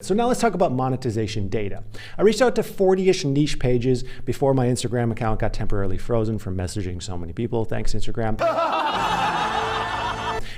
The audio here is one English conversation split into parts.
So now let's talk about monetization data. I reached out to 40-ish niche pages before my Instagram account got temporarily frozen from messaging so many people. Thanks, Instagram.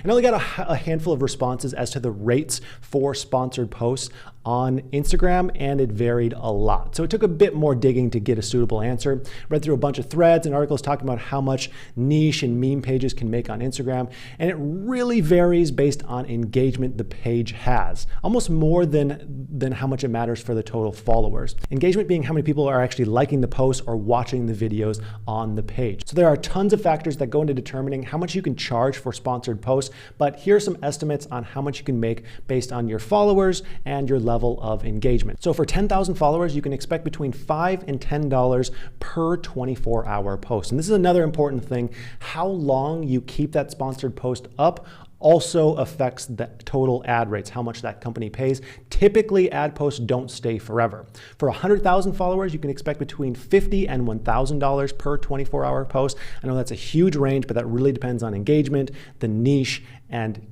And I only got a handful of responses as to the rates for sponsored posts on Instagram, and it varied a lot. So it took a bit more digging to get a suitable answer. Read through a bunch of threads and articles talking about how much niche and meme pages can make on Instagram, and it really varies based on engagement the page has, almost more than how much it matters for the total followers. Engagement being how many people are actually liking the post or watching the videos on the page. So there are tons of factors that go into determining how much you can charge for sponsored posts, but here are some estimates on how much you can make based on your followers and your level of engagement. So for 10,000 followers, you can expect between $5 and $10 per 24-hour post. And this is another important thing. How long you keep that sponsored post up also affects the total ad rates, how much that company pays. Typically, ad posts don't stay forever. For 100,000 followers, you can expect between $50 and $1,000 per 24-hour post. I know that's a huge range, but that really depends on engagement, the niche, and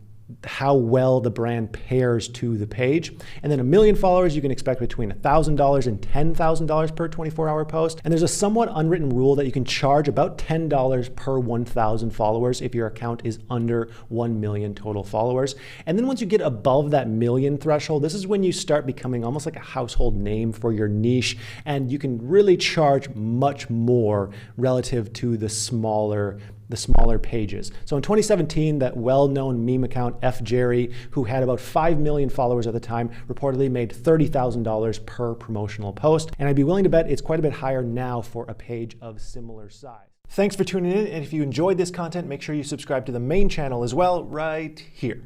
how well the brand pairs to the page. And then 1 million followers, you can expect between $1,000 and $10,000 per 24-hour post. And there's a somewhat unwritten rule that you can charge about $10 per 1,000 followers if your account is under 1 million total followers. And then once you get above that million threshold, this is when you start becoming almost like a household name for your niche, and you can really charge much more relative to the smaller pages. So in 2017, that well-known meme account F Jerry, who had about 5 million followers at the time, reportedly made $30,000 per promotional post. And I'd be willing to bet it's quite a bit higher now for a page of similar size. Thanks for tuning in, and if you enjoyed this content, make sure you subscribe to the main channel as well right here.